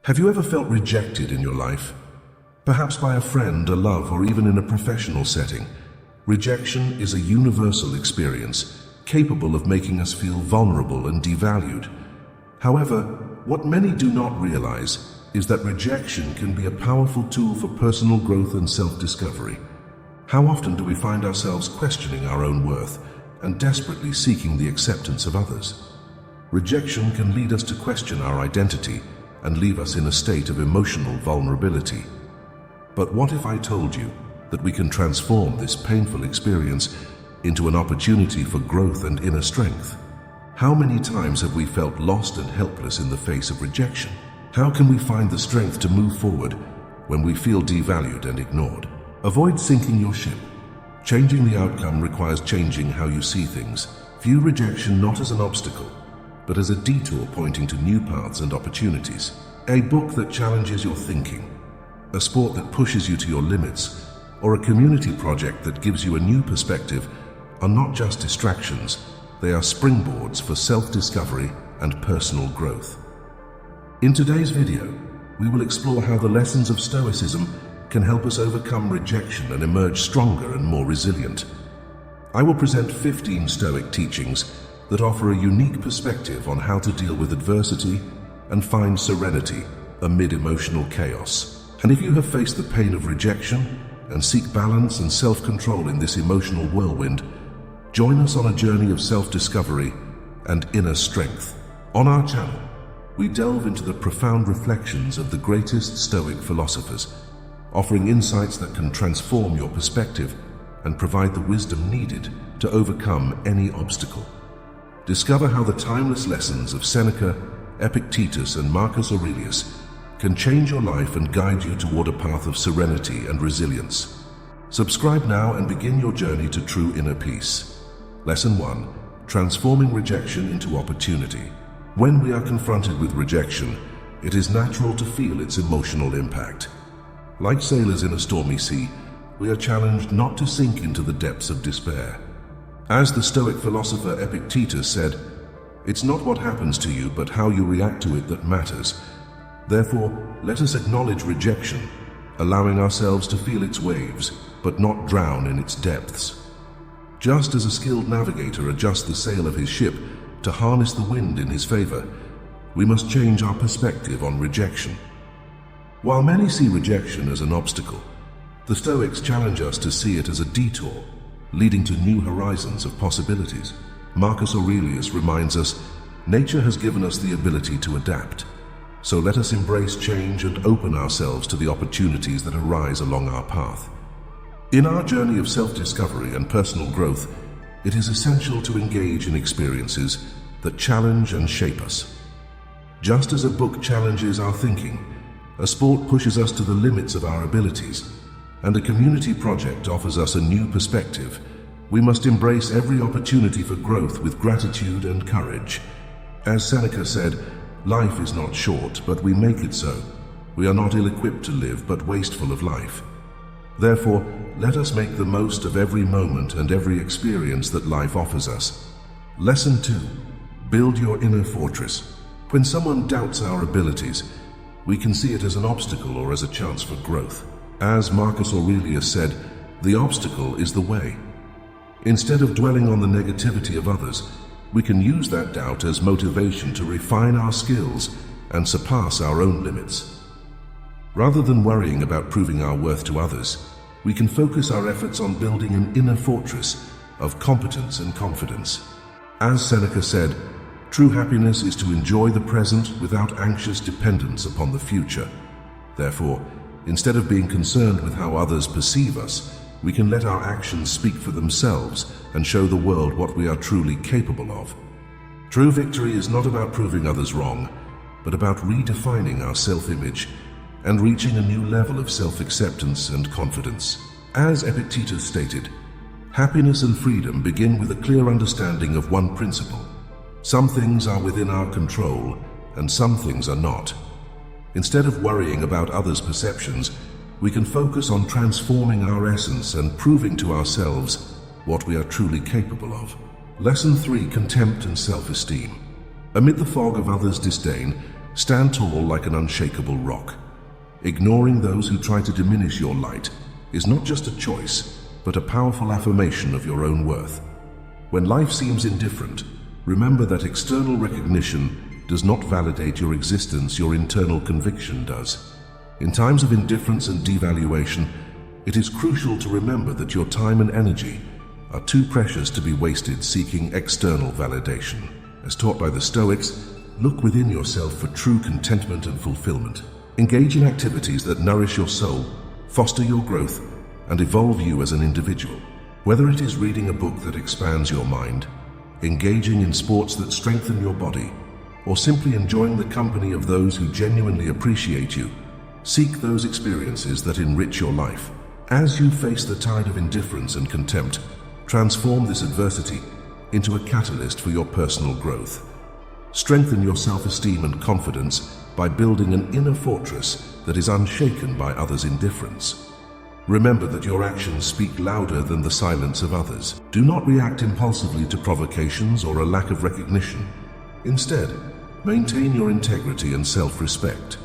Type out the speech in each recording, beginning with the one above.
Have you ever felt rejected in your life? Perhaps by a friend, a love, or even in a professional setting. Rejection is a universal experience, capable of making us feel vulnerable and devalued. However, what many do not realize is that rejection can be a powerful tool for personal growth and self-discovery. How often do we find ourselves questioning our own worth and desperately seeking the acceptance of others? Rejection can lead us to question our identity and leave us in a state of emotional vulnerability. But what if I told you that we can transform this painful experience into an opportunity for growth and inner strength? How many times have we felt lost and helpless in the face of rejection? How can we find the strength to move forward when we feel devalued and ignored? Avoid sinking your ship. Changing the outcome requires changing how you see things. View rejection not as an obstacle, but as a detour pointing to new paths and opportunities. A book that challenges your thinking, a sport that pushes you to your limits, or a community project that gives you a new perspective are not just distractions, they are springboards for self-discovery and personal growth. In today's video, we will explore how the lessons of Stoicism can help us overcome rejection and emerge stronger and more resilient. I will present 15 Stoic teachings that offer a unique perspective on how to deal with adversity and find serenity amid emotional chaos. And if you have faced the pain of rejection and seek balance and self-control in this emotional whirlwind, join us on a journey of self-discovery and inner strength. On our channel, we delve into the profound reflections of the greatest Stoic philosophers, offering insights that can transform your perspective and provide the wisdom needed to overcome any obstacle. Discover how the timeless lessons of Seneca, Epictetus, and Marcus Aurelius can change your life and guide you toward a path of serenity and resilience. Subscribe now and begin your journey to true inner peace. Lesson 1. Transforming rejection into opportunity. When we are confronted with rejection, it is natural to feel its emotional impact. Like sailors in a stormy sea, we are challenged not to sink into the depths of despair. As the Stoic philosopher Epictetus said, "It's not what happens to you, but how you react to it that matters." Therefore, let us acknowledge rejection, allowing ourselves to feel its waves, but not drown in its depths. Just as a skilled navigator adjusts the sail of his ship to harness the wind in his favor, we must change our perspective on rejection. While many see rejection as an obstacle, the Stoics challenge us to see it as a detour, leading to new horizons of possibilities. Marcus Aurelius reminds us, "Nature has given us the ability to adapt, so let us embrace change and open ourselves to the opportunities that arise along our path." In our journey of self-discovery and personal growth, it is essential to engage in experiences that challenge and shape us. Just as a book challenges our thinking, a sport pushes us to the limits of our abilities, and a community project offers us a new perspective, we must embrace every opportunity for growth with gratitude and courage. As Seneca said, "Life is not short, but we make it so. We are not ill-equipped to live, but wasteful of life." Therefore, let us make the most of every moment and every experience that life offers us. Lesson 2. Build your inner fortress. When someone doubts our abilities, we can see it as an obstacle or as a chance for growth. As Marcus Aurelius said, "The obstacle is the way." Instead of dwelling on the negativity of others, we can use that doubt as motivation to refine our skills and surpass our own limits. Rather than worrying about proving our worth to others, we can focus our efforts on building an inner fortress of competence and confidence. As Seneca said, "True happiness is to enjoy the present without anxious dependence upon the future." Therefore, instead of being concerned with how others perceive us, we can let our actions speak for themselves and show the world what we are truly capable of. True victory is not about proving others wrong, but about redefining our self-image and reaching a new level of self-acceptance and confidence. As Epictetus stated, "Happiness and freedom begin with a clear understanding of one principle. Some things are within our control, and some things are not." Instead of worrying about others' perceptions, we can focus on transforming our essence and proving to ourselves what we are truly capable of. Lesson 3. Contempt and self-esteem. Amid the fog of others' disdain, Stand tall like an unshakable rock. Ignoring those who try to diminish your light is not just a choice, but a powerful affirmation of your own worth. When life seems indifferent, remember that external recognition does not validate your existence, your internal conviction does. In times of indifference and devaluation, it is crucial to remember that your time and energy are too precious to be wasted seeking external validation. As taught by the Stoics, look within yourself for true contentment and fulfillment. Engage in activities that nourish your soul, foster your growth, and evolve you as an individual. Whether it is reading a book that expands your mind, engaging in sports that strengthen your body, or simply enjoying the company of those who genuinely appreciate you, seek those experiences that enrich your life. As you face the tide of indifference and contempt, transform this adversity into a catalyst for your personal growth. Strengthen your self-esteem and confidence by building an inner fortress that is unshaken by others' indifference. Remember that your actions speak louder than the silence of others. Do not react impulsively to provocations or a lack of recognition. Instead, maintain your integrity and self-respect.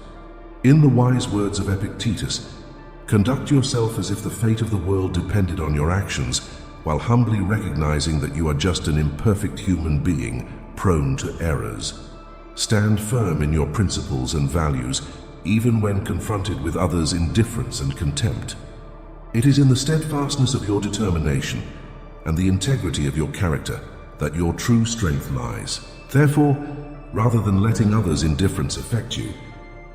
In the wise words of Epictetus, conduct yourself as if the fate of the world depended on your actions, while humbly recognizing that you are just an imperfect human being prone to errors. Stand firm in your principles and values, even when confronted with others' indifference and contempt. It is in the steadfastness of your determination and the integrity of your character that your true strength lies. Therefore, rather than letting others' indifference affect you,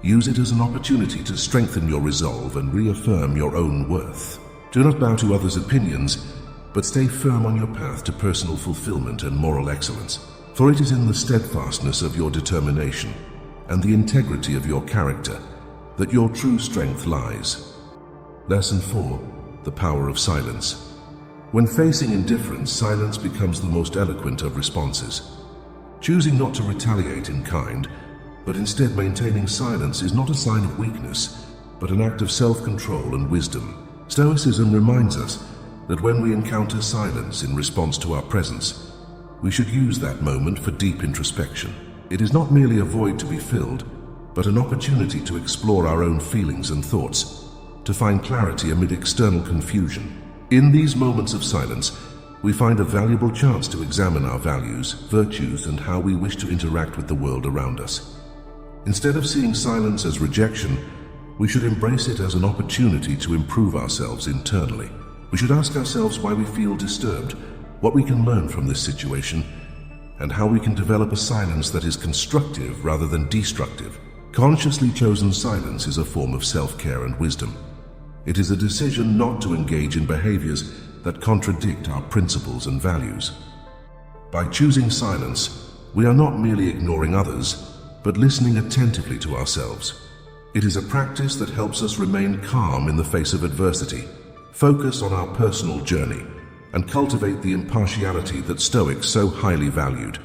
use it as an opportunity to strengthen your resolve and reaffirm your own worth. Do not bow to others' opinions, but stay firm on your path to personal fulfillment and moral excellence. For it is in the steadfastness of your determination and the integrity of your character that your true strength lies. Lesson 4. The power of silence. When facing indifference, silence becomes the most eloquent of responses. Choosing not to retaliate in kind, but instead maintaining silence is not a sign of weakness, but an act of self-control and wisdom. Stoicism reminds us that when we encounter silence in response to our presence, we should use that moment for deep introspection. It is not merely a void to be filled, but an opportunity to explore our own feelings and thoughts, to find clarity amid external confusion. In these moments of silence, we find a valuable chance to examine our values, virtues, and how we wish to interact with the world around us. Instead of seeing silence as rejection, we should embrace it as an opportunity to improve ourselves internally. We should ask ourselves why we feel disturbed, what we can learn from this situation, and how we can develop a silence that is constructive rather than destructive. Consciously chosen silence is a form of self-care and wisdom. It is a decision not to engage in behaviors that contradict our principles and values. By choosing silence, we are not merely ignoring others, but listening attentively to ourselves. It is a practice that helps us remain calm in the face of adversity, focus on our personal journey, and cultivate the impartiality that Stoics so highly valued.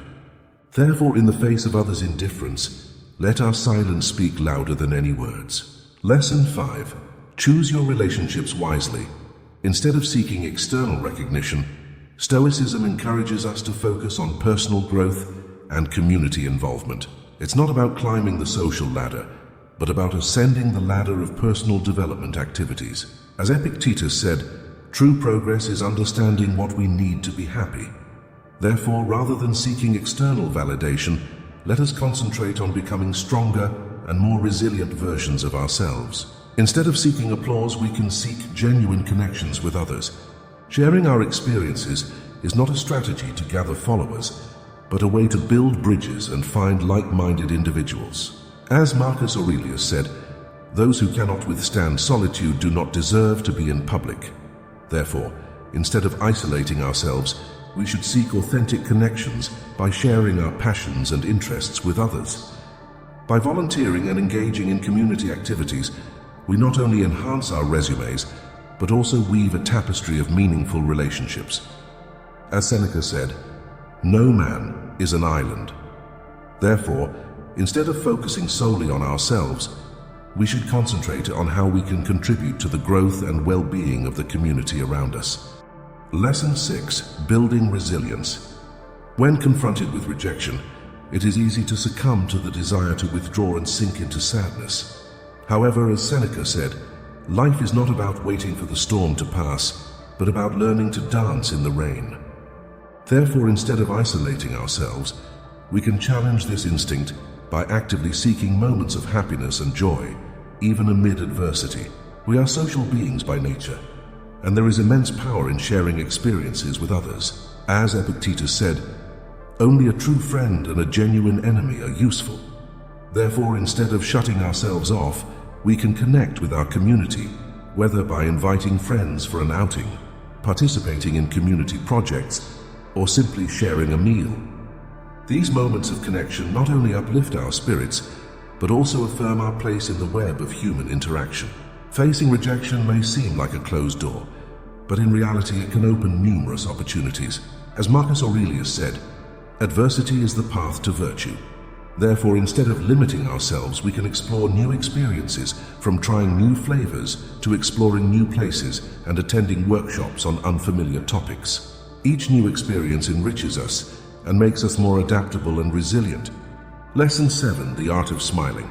Therefore, in the face of others' indifference, let our silence speak louder than any words. Lesson 5. Choose your relationships wisely. Instead of seeking external recognition, Stoicism encourages us to focus on personal growth and community involvement. It's not about climbing the social ladder, but about ascending the ladder of personal development activities. As Epictetus said, true progress is understanding what we need to be happy. Therefore, rather than seeking external validation, let us concentrate on becoming stronger and more resilient versions of ourselves. Instead of seeking applause, we can seek genuine connections with others. Sharing our experiences is not a strategy to gather followers, but a way to build bridges and find like-minded individuals. As Marcus Aurelius said, those who cannot withstand solitude do not deserve to be in public. Therefore, instead of isolating ourselves, we should seek authentic connections by sharing our passions and interests with others. By volunteering and engaging in community activities, we not only enhance our resumes, but also weave a tapestry of meaningful relationships. As Seneca said, "No man is an island." Therefore, instead of focusing solely on ourselves, we should concentrate on how we can contribute to the growth and well-being of the community around us. Lesson 6. Building resilience. When confronted with rejection, it is easy to succumb to the desire to withdraw and sink into sadness. However, as Seneca said, life is not about waiting for the storm to pass, but about learning to dance in the rain. Therefore, instead of isolating ourselves, we can challenge this instinct by actively seeking moments of happiness and joy, even amid adversity. We are social beings by nature, and there is immense power in sharing experiences with others. As Epictetus said, only a true friend and a genuine enemy are useful. Therefore, instead of shutting ourselves off, we can connect with our community, whether by inviting friends for an outing, participating in community projects, or simply sharing a meal. These moments of connection not only uplift our spirits, but also affirm our place in the web of human interaction. Facing rejection may seem like a closed door, but in reality it can open numerous opportunities. As Marcus Aurelius said, adversity is the path to virtue. Therefore, instead of limiting ourselves, we can explore new experiences, from trying new flavors to exploring new places and attending workshops on unfamiliar topics. Each new experience enriches us and makes us more adaptable and resilient. Lesson 7: The Art of Smiling.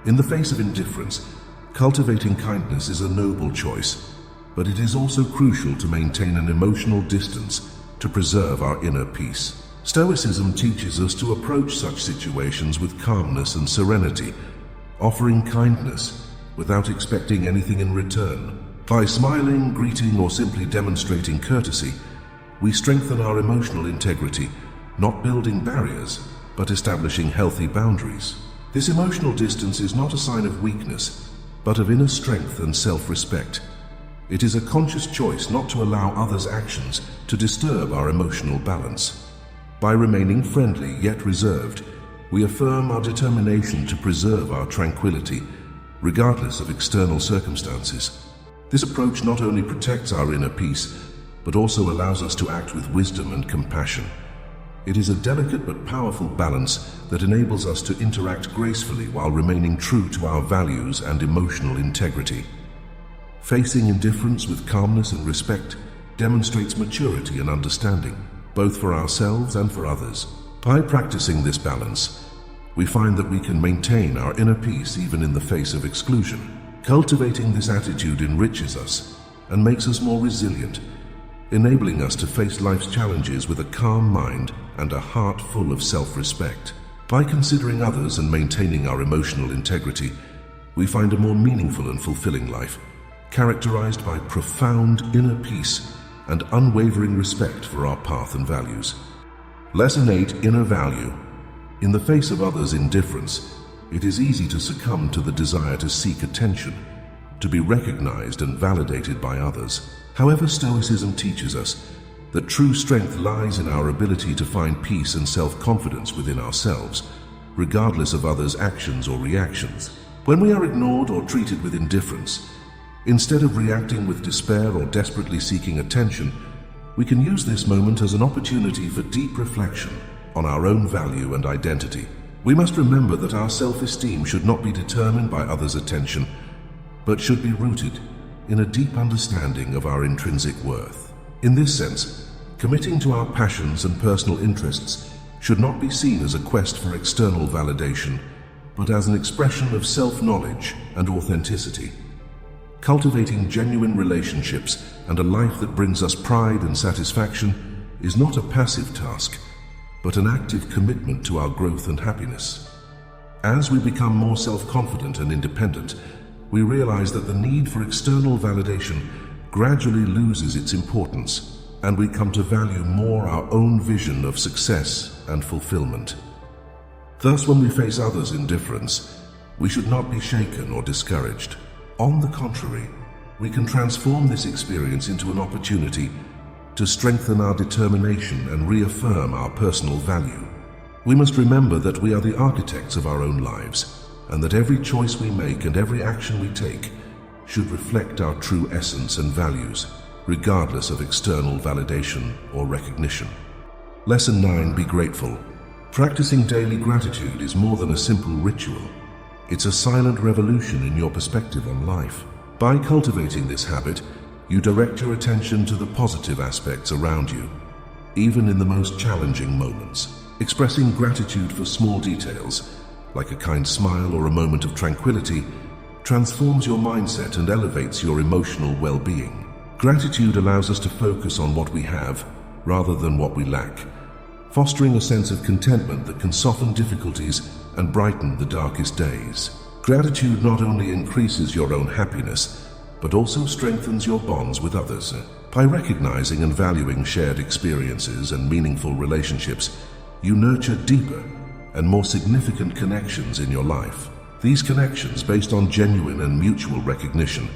In the face of indifference, cultivating kindness is a noble choice, but it is also crucial to maintain an emotional distance to preserve our inner peace. Stoicism teaches us to approach such situations with calmness and serenity, offering kindness without expecting anything in return. By smiling, greeting, or simply demonstrating courtesy, we strengthen our emotional integrity, not building barriers, but establishing healthy boundaries. This emotional distance is not a sign of weakness, but of inner strength and self-respect. It is a conscious choice not to allow others' actions to disturb our emotional balance. By remaining friendly yet reserved, we affirm our determination to preserve our tranquility, regardless of external circumstances. This approach not only protects our inner peace, but also allows us to act with wisdom and compassion. It is a delicate but powerful balance that enables us to interact gracefully while remaining true to our values and emotional integrity. Facing indifference with calmness and respect demonstrates maturity and understanding, both for ourselves and for others. By practicing this balance, we find that we can maintain our inner peace even in the face of exclusion. Cultivating this attitude enriches us and makes us more resilient, enabling us to face life's challenges with a calm mind and a heart full of self-respect. By considering others and maintaining our emotional integrity, we find a more meaningful and fulfilling life, characterized by profound inner peace and unwavering respect for our path and values. Lesson 8: Inner Value. In the face of others' indifference, it is easy to succumb to the desire to seek attention, to be recognized and validated by others. However, Stoicism teaches us that true strength lies in our ability to find peace and self-confidence within ourselves, regardless of others' actions or reactions. When we are ignored or treated with indifference, instead of reacting with despair or desperately seeking attention, we can use this moment as an opportunity for deep reflection on our own value and identity. We must remember that our self-esteem should not be determined by others' attention, but should be rooted in a deep understanding of our intrinsic worth. In this sense, committing to our passions and personal interests should not be seen as a quest for external validation, but as an expression of self-knowledge and authenticity. Cultivating genuine relationships and a life that brings us pride and satisfaction is not a passive task, but an active commitment to our growth and happiness. As we become more self-confident and independent, we realize that the need for external validation gradually loses its importance, and we come to value more our own vision of success and fulfillment. Thus, when we face others' indifference, we should not be shaken or discouraged. On the contrary, we can transform this experience into an opportunity to strengthen our determination and reaffirm our personal value. We must remember that we are the architects of our own lives, and that every choice we make and every action we take should reflect our true essence and values, regardless of external validation or recognition. Lesson 9: Be grateful. Practicing daily gratitude is more than a simple ritual. It's a silent revolution in your perspective on life. By cultivating this habit, you direct your attention to the positive aspects around you, even in the most challenging moments. Expressing gratitude for small details, like a kind smile or a moment of tranquility, transforms your mindset and elevates your emotional well-being. Gratitude allows us to focus on what we have rather than what we lack, fostering a sense of contentment that can soften difficulties and brighten the darkest days. Gratitude not only increases your own happiness, but also strengthens your bonds with others. By recognizing and valuing shared experiences and meaningful relationships, you nurture deeper and more significant connections in your life. These connections, based on genuine and mutual recognition,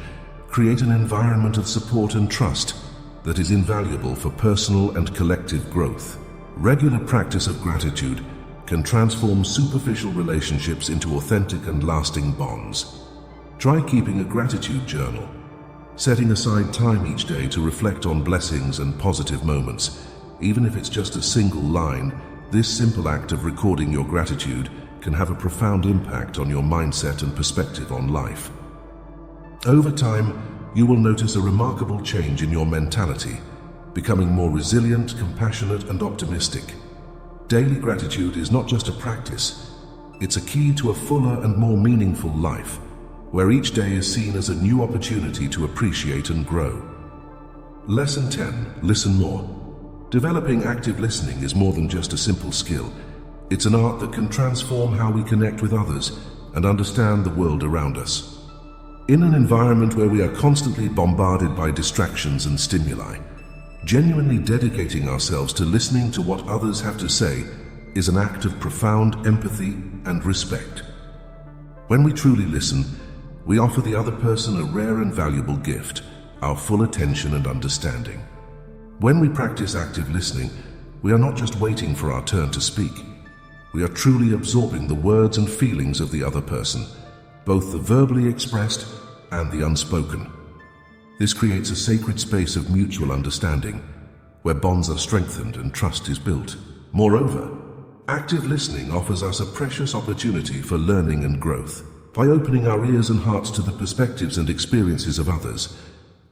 create an environment of support and trust that is invaluable for personal and collective growth. Regular practice of gratitude can transform superficial relationships into authentic and lasting bonds. Try keeping a gratitude journal, setting aside time each day to reflect on blessings and positive moments. Even if it's just a single line, this simple act of recording your gratitude can have a profound impact on your mindset and perspective on life. Over time, you will notice a remarkable change in your mentality, becoming more resilient, compassionate, and optimistic. Daily gratitude is not just a practice, it's a key to a fuller and more meaningful life, where each day is seen as a new opportunity to appreciate and grow. Lesson 10. Listen more. Developing active listening is more than just a simple skill. It's an art that can transform how we connect with others and understand the world around us. In an environment where we are constantly bombarded by distractions and stimuli, genuinely dedicating ourselves to listening to what others have to say is an act of profound empathy and respect. When we truly listen, we offer the other person a rare and valuable gift, our full attention and understanding. When we practice active listening, we are not just waiting for our turn to speak. We are truly absorbing the words and feelings of the other person, both the verbally expressed and the unspoken. This creates a sacred space of mutual understanding, where bonds are strengthened and trust is built. Moreover, active listening offers us a precious opportunity for learning and growth. By opening our ears and hearts to the perspectives and experiences of others,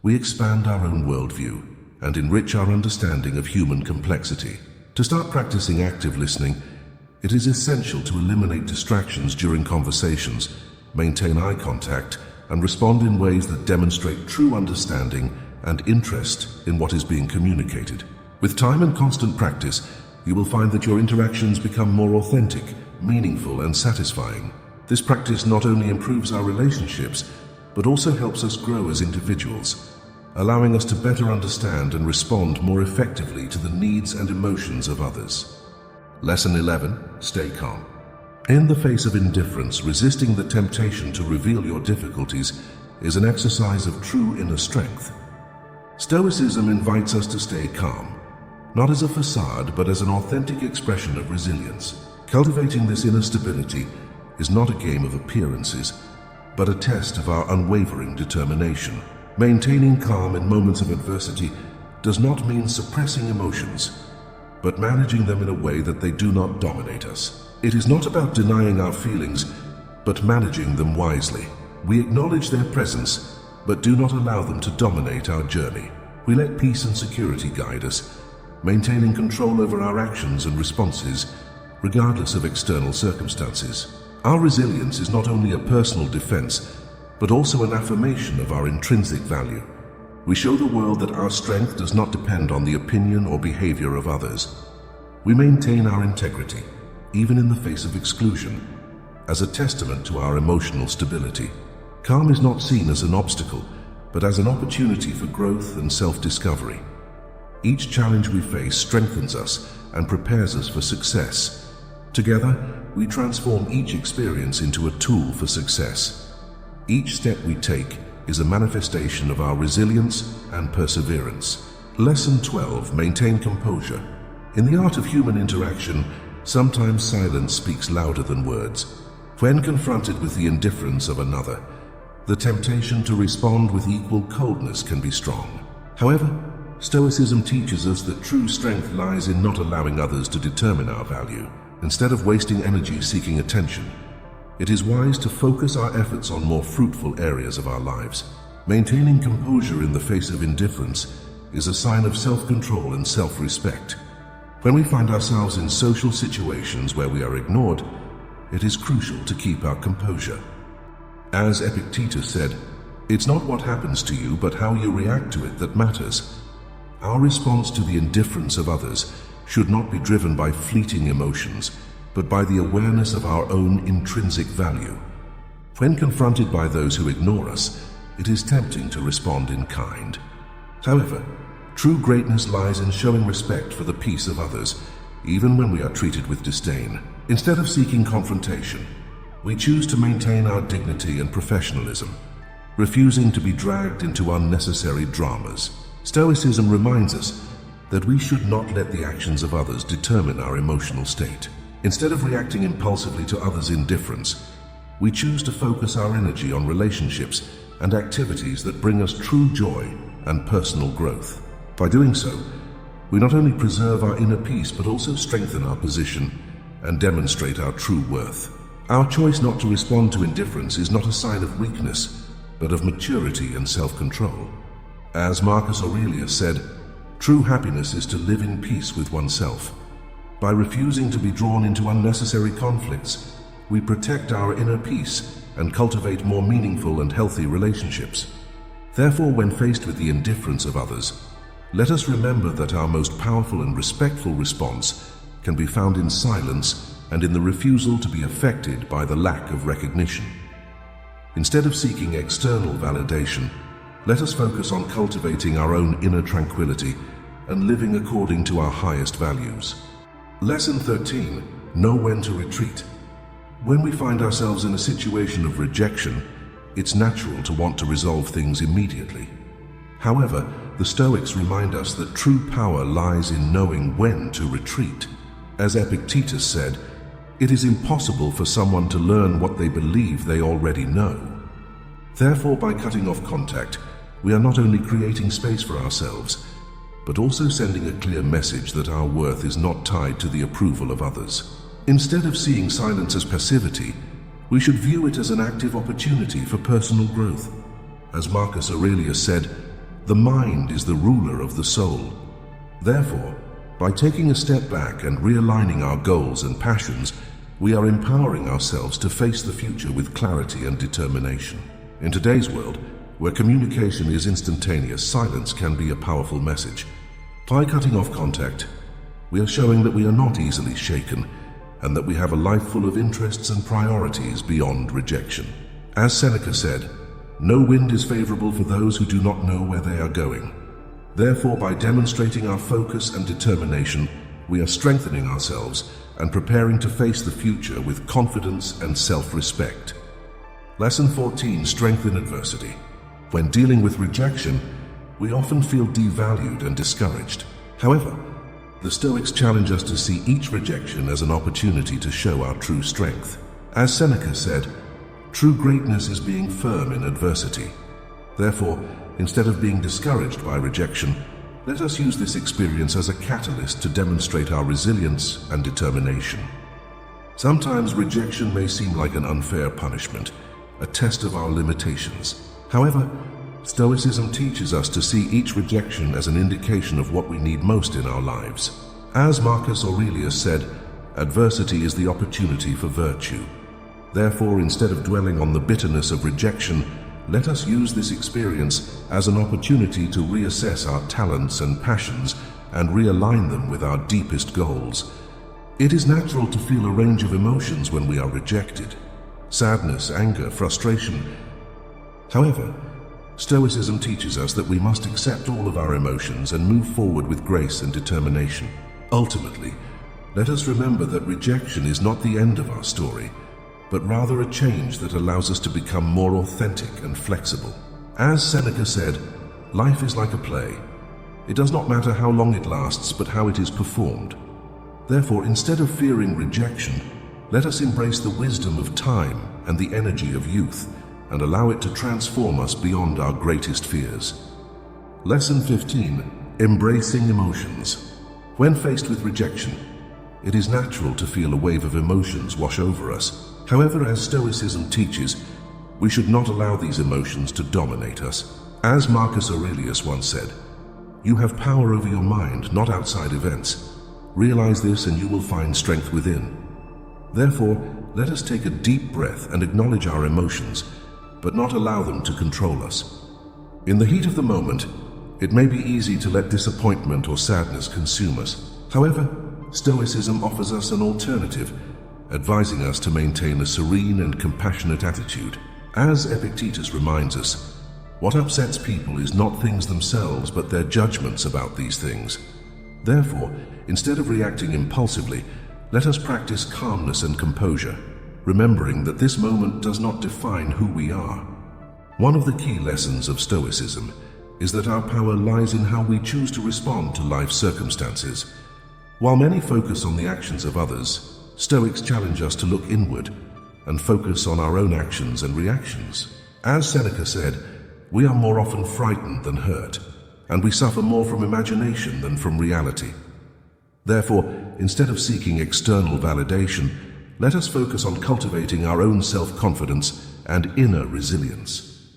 we expand our own worldview and enrich our understanding of human complexity. To start practicing active listening, it is essential to eliminate distractions during conversations, maintain eye contact, and respond in ways that demonstrate true understanding and interest in what is being communicated. With time and constant practice, you will find that your interactions become more authentic, meaningful, and satisfying. This practice not only improves our relationships, but also helps us grow as individuals, allowing us to better understand and respond more effectively to the needs and emotions of others. Lesson 11. Stay calm. In the face of indifference, resisting the temptation to reveal your difficulties is an exercise of true inner strength. Stoicism invites us to stay calm, not as a facade, but as an authentic expression of resilience. Cultivating this inner stability is not a game of appearances, but a test of our unwavering determination. Maintaining calm in moments of adversity does not mean suppressing emotions, but managing them in a way that they do not dominate us. It is not about denying our feelings, but managing them wisely. We acknowledge their presence, but do not allow them to dominate our journey. We let peace and security guide us, maintaining control over our actions and responses, regardless of external circumstances. Our resilience is not only a personal defense, but also an affirmation of our intrinsic value. We show the world that our strength does not depend on the opinion or behavior of others. We maintain our integrity, even in the face of exclusion, as a testament to our emotional stability. Calm is not seen as an obstacle, but as an opportunity for growth and self-discovery. Each challenge we face strengthens us and prepares us for success. Together, we transform each experience into a tool for success. Each step we take is a manifestation of our resilience and perseverance. Lesson 12. Maintain composure. In the art of human interaction, sometimes silence speaks louder than words. When confronted with the indifference of another, the temptation to respond with equal coldness can be strong. However, Stoicism teaches us that true strength lies in not allowing others to determine our value. Instead of wasting energy seeking attention, it is wise to focus our efforts on more fruitful areas of our lives. Maintaining composure in the face of indifference is a sign of self-control and self-respect. When we find ourselves in social situations where we are ignored, it is crucial to keep our composure. As Epictetus said, "It's not what happens to you, but how you react to it that matters." Our response to the indifference of others should not be driven by fleeting emotions, but by the awareness of our own intrinsic value. When confronted by those who ignore us, it is tempting to respond in kind. However, true greatness lies in showing respect for the peace of others, even when we are treated with disdain. Instead of seeking confrontation, we choose to maintain our dignity and professionalism, refusing to be dragged into unnecessary dramas. Stoicism reminds us that we should not let the actions of others determine our emotional state. Instead of reacting impulsively to others' indifference, we choose to focus our energy on relationships and activities that bring us true joy and personal growth. By doing so, we not only preserve our inner peace but also strengthen our position and demonstrate our true worth. Our choice not to respond to indifference is not a sign of weakness, but of maturity and self-control. As Marcus Aurelius said, "True happiness is to live in peace with oneself." By refusing to be drawn into unnecessary conflicts, we protect our inner peace and cultivate more meaningful and healthy relationships. Therefore, when faced with the indifference of others, let us remember that our most powerful and respectful response can be found in silence and in the refusal to be affected by the lack of recognition. Instead of seeking external validation, let us focus on cultivating our own inner tranquility and living according to our highest values. Lesson 13. Know when to retreat. When we find ourselves in a situation of rejection, it's natural to want to resolve things immediately. However, the Stoics remind us that true power lies in knowing when to retreat. As Epictetus said, "It is impossible for someone to learn what they believe they already know." Therefore, by cutting off contact, we are not only creating space for ourselves, but also sending a clear message that our worth is not tied to the approval of others. Instead of seeing silence as passivity, we should view it as an active opportunity for personal growth. As Marcus Aurelius said, "The mind is the ruler of the soul." Therefore, by taking a step back and realigning our goals and passions, we are empowering ourselves to face the future with clarity and determination. In today's world, where communication is instantaneous, silence can be a powerful message. By cutting off contact, we are showing that we are not easily shaken and that we have a life full of interests and priorities beyond rejection. As Seneca said, "No wind is favorable for those who do not know where they are going." Therefore, by demonstrating our focus and determination, we are strengthening ourselves and preparing to face the future with confidence and self-respect. Lesson 14. Strength in adversity. When dealing with rejection, we often feel devalued and discouraged. However, the Stoics challenge us to see each rejection as an opportunity to show our true strength. As Seneca said, "True greatness is being firm in adversity." Therefore, instead of being discouraged by rejection, let us use this experience as a catalyst to demonstrate our resilience and determination. Sometimes rejection may seem like an unfair punishment, a test of our limitations. However, Stoicism teaches us to see each rejection as an indication of what we need most in our lives. As Marcus Aurelius said, "Adversity is the opportunity for virtue." Therefore, instead of dwelling on the bitterness of rejection, let us use this experience as an opportunity to reassess our talents and passions and realign them with our deepest goals. It is natural to feel a range of emotions when we are rejected: sadness, anger, frustration. However, Stoicism teaches us that we must accept all of our emotions and move forward with grace and determination. Ultimately, let us remember that rejection is not the end of our story, but rather a change that allows us to become more authentic and flexible. As Seneca said, "Life is like a play. It does not matter how long it lasts, but how it is performed." Therefore, instead of fearing rejection, let us embrace the wisdom of time and the energy of youth, and allow it to transform us beyond our greatest fears. Lesson 15. Embracing emotions. When faced with rejection, it is natural to feel a wave of emotions wash over us. However, as Stoicism teaches, we should not allow these emotions to dominate us. As Marcus Aurelius once said, "You have power over your mind, not outside events." Realize this and you will find strength within. Therefore, let us take a deep breath and acknowledge our emotions, but not allow them to control us. In the heat of the moment, it may be easy to let disappointment or sadness consume us. However, Stoicism offers us an alternative, advising us to maintain a serene and compassionate attitude. As Epictetus reminds us, what upsets people is not things themselves, but their judgments about these things. Therefore, instead of reacting impulsively, let us practice calmness and composure, remembering that this moment does not define who we are. One of the key lessons of Stoicism is that our power lies in how we choose to respond to life's circumstances. While many focus on the actions of others, Stoics challenge us to look inward and focus on our own actions and reactions. As Seneca said, we are more often frightened than hurt, and we suffer more from imagination than from reality. Therefore, instead of seeking external validation, let us focus on cultivating our own self-confidence and inner resilience.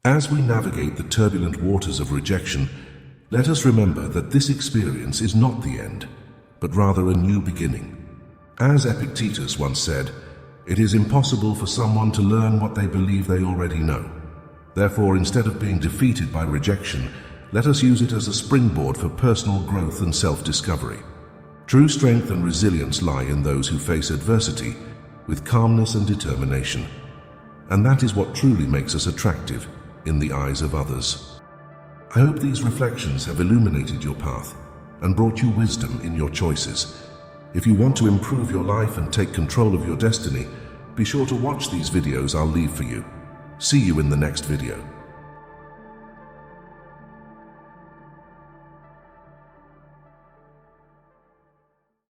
As we navigate the turbulent waters of rejection, let us remember that this experience is not the end, but rather a new beginning. As Epictetus once said, it is impossible for someone to learn what they believe they already know. Therefore, instead of being defeated by rejection, let us use it as a springboard for personal growth and self-discovery. True strength and resilience lie in those who face adversity with calmness and determination. And that is what truly makes us attractive in the eyes of others. I hope these reflections have illuminated your path and brought you wisdom in your choices. If you want to improve your life and take control of your destiny, be sure to watch these videos I'll leave for you. See you in the next video.